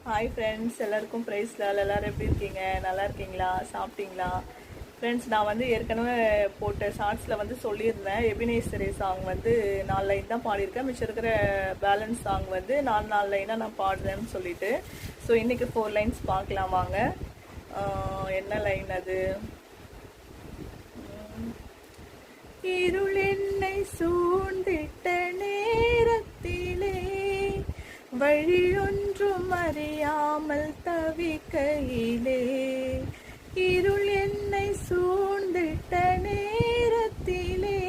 Hi friends, எல்லாருக்கும் ப்ரைஸ்லால். எல்லோரும் எப்படி இருக்கீங்க? நல்லா இருக்கீங்களா? சாப்பிட்டீங்களா? ஃப்ரெண்ட்ஸ், நான் வந்து ஏற்கனவே போட்ட ஷார்ட்ஸில் வந்து சொல்லியிருந்தேன், எபினேசரி சாங் வந்து 4 லைன் தான் பாடியிருக்கேன். மிச்சம் இருக்கிற பேலன்ஸ் சாங் வந்து 4 லைனாக நான் பாடுறேன்னு சொல்லிட்டு. ஸோ இன்றைக்கி 4 லைன்ஸ் பார்க்கலாம் வாங்க. என்ன லைன் அது? இருள் என்னை சூழ்ந்திட்ட நேரத்திலே வழியொன்றும் அறியாமல் தவிக்கையிலே, இருள் என்னை சூழ்ந்திட்ட நேரத்திலே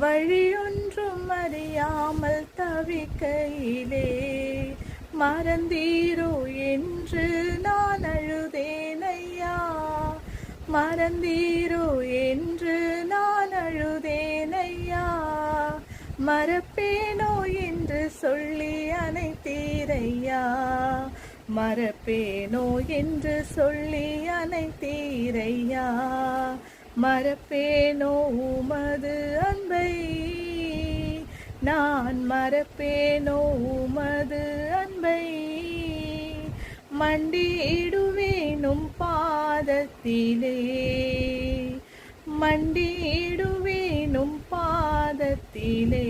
வழியொன்றும் அறியாமல் தவிக்கையிலே, மறந்தீரோ என்று நான் அழுதேனையா, மறந்தீரோ என்று நான் அழுதேனையா, மறப்பேனோ என்று சொல்லி அனைத்தீரையா, மறப்பேனோ என்று சொல்லி அனைத்தீரையா, மறப்பேனோ உமது அன்பை, நான் மறப்பேனோ உமது அன்பை, மண்டியிடுவேனும் பாதத்திலே, மண்டியிடுவேனும் பாதத்திலே,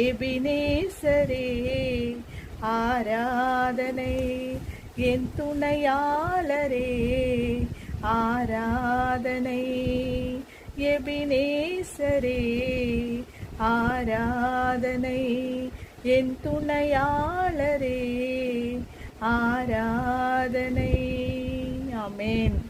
எபினேசரே ஆராதனை, என் துணையாளரே ஆராதனை, எபினேசரே ஆராதனை, என் துணையாளரே ஆராதனை. ஆமென்.